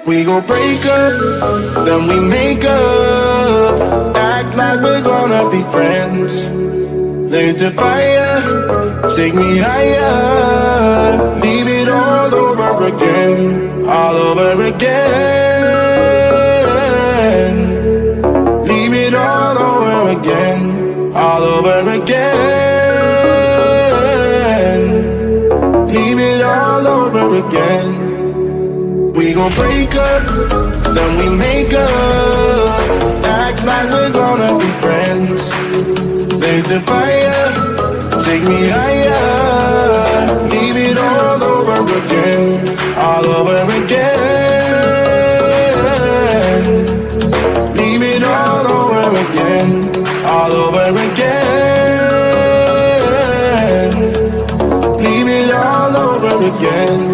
We gon' break up, then we make up. Act like we're gonna be friends. Blaze the fire, take me higher. Leave it all over again, all over again. Leave it all over again, all over again. Leave it all over again. We gon' break up, then we make up. Act like we're gonna be friends. Blaze the fire, take me higher. Leave it all over again, all over again. Leave it all over again, all over again. Leave it all over again.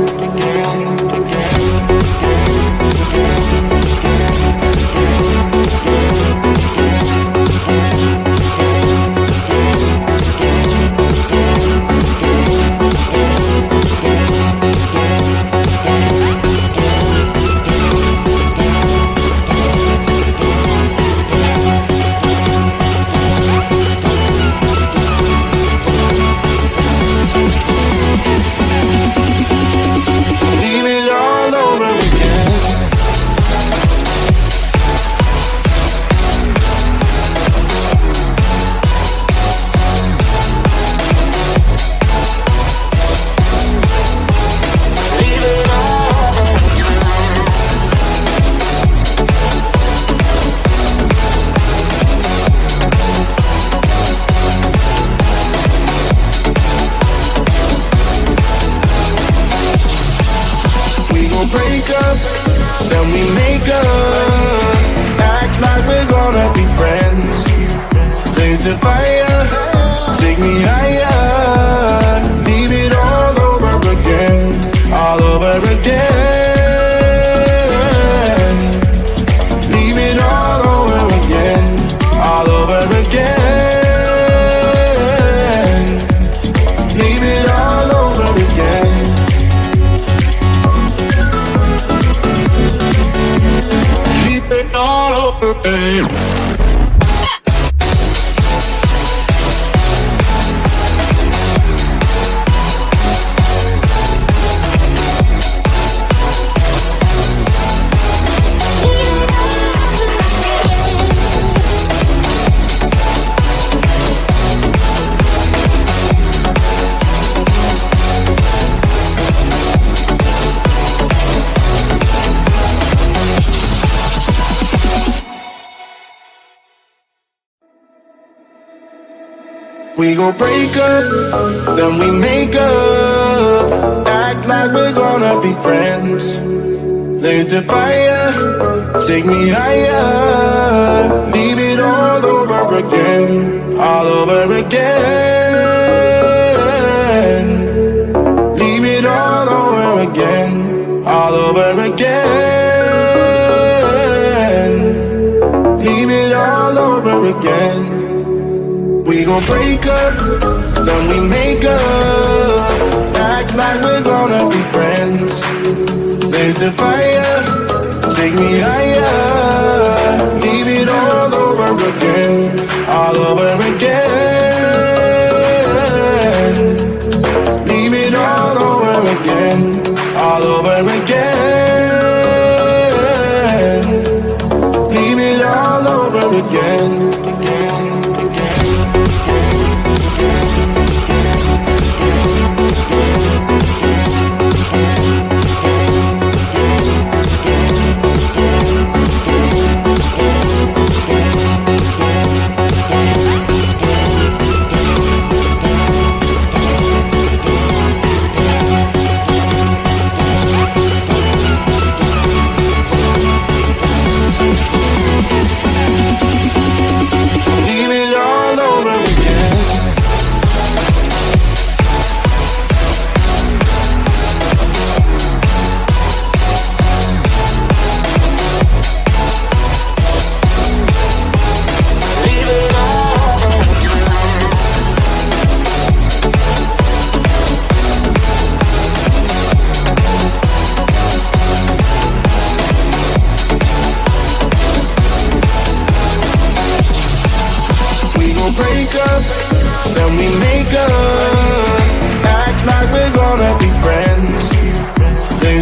Break up, then we make up. Act like we're gonna be friends. Blaze the fire, take me higher. Leave it all over again, all over again. Leave it all over again, all over again. Leave it all over again. All over again. We gon' break up, then we make up. Act like we're gonna be friends. Blaze the fire, take me higher. Leave it all over again, all over again. Leave it all over again, all over again. Leave it all over again. We gon' break up, then we make up. Act like we're gonna be friends. Blaze the fire, take me higher. Leave it all over again, all over again. Leave it all over again, all over again. Leave it all over again.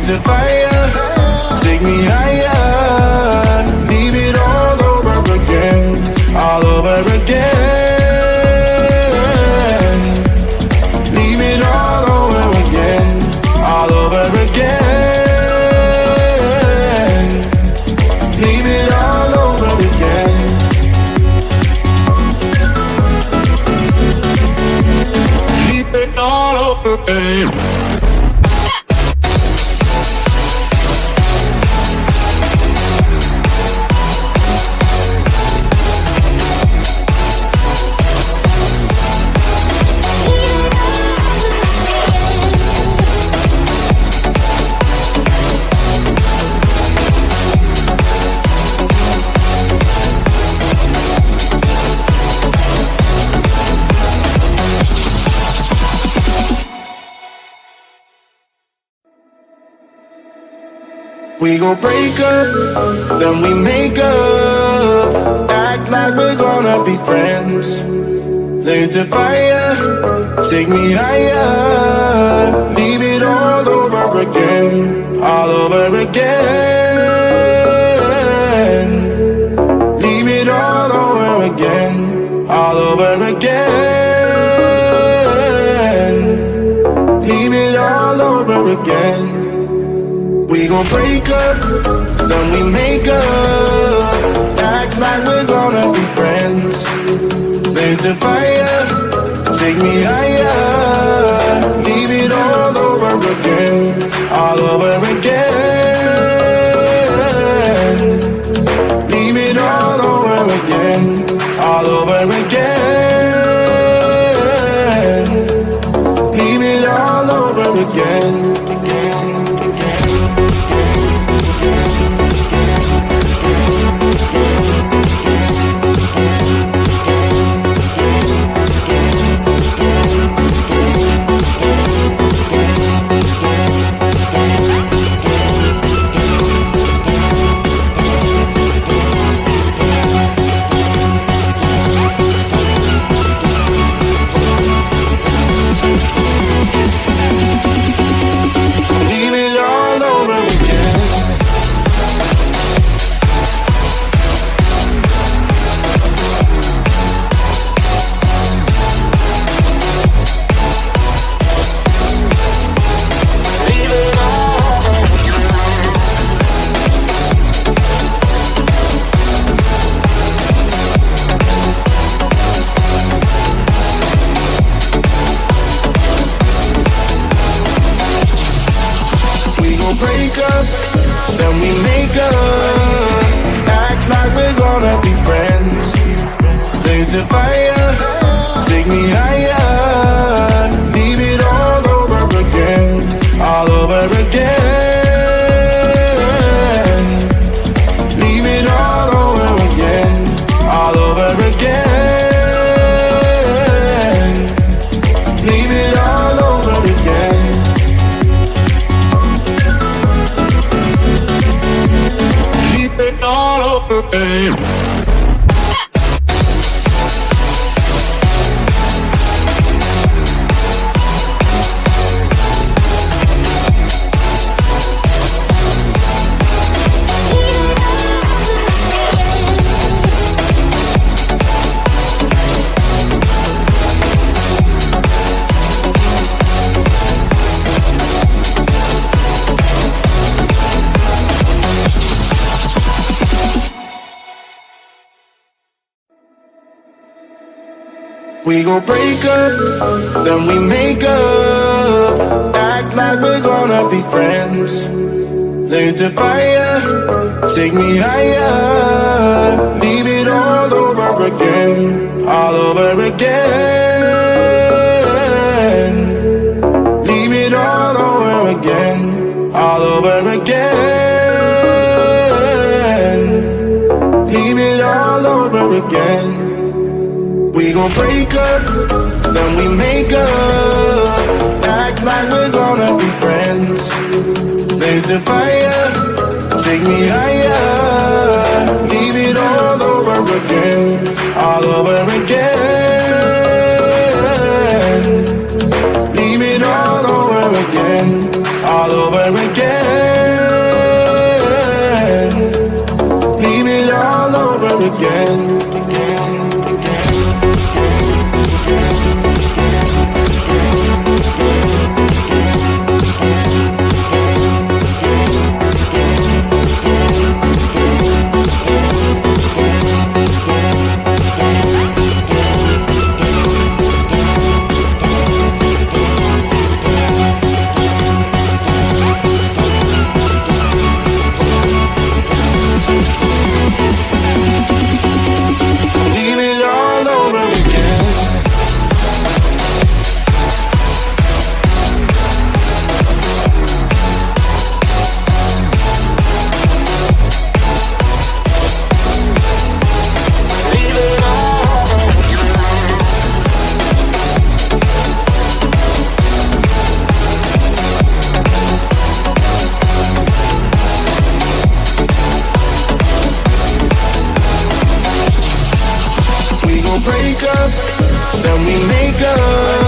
Blaze the fire, take me higher. Leave it all over again, all over again. Leave it all over again, all over again. Leave it all over again. Leave it all over again. We gon' break up, then we make up. Act like we're gonna be friends. Blaze the fire, take me higher. Leave it all over again, all over again. Leave it all over again, all over again. Leave it all over again. We gon' break up, then we make up. Act like we're gonna be friends. Blaze the fire, take me higher. Leave it all over again, all over again. Leave it all over again, all over again. Leave it all over again, again. Break up, then we make up. Act like we're gonna be friends. Blaze the fire, take me higher. Leave it all over again, all over again. Leave it all over again, all over again. Leave it all over again. All over again. We gon' break up, then we make up. Act like we're gonna be friends. Blaze the fire, take me higher. Leave it all over again, all over again. Leave it all over again, all over again. Leave it all over again. We gon' break up, then we make up. Act like we're gonna be friends. Blaze the fire, take me higher. Leave it all over again, all over again. Leave it all over again, all over again. again. Leave it all over again. Leave it all. We gon' break up, then we make up.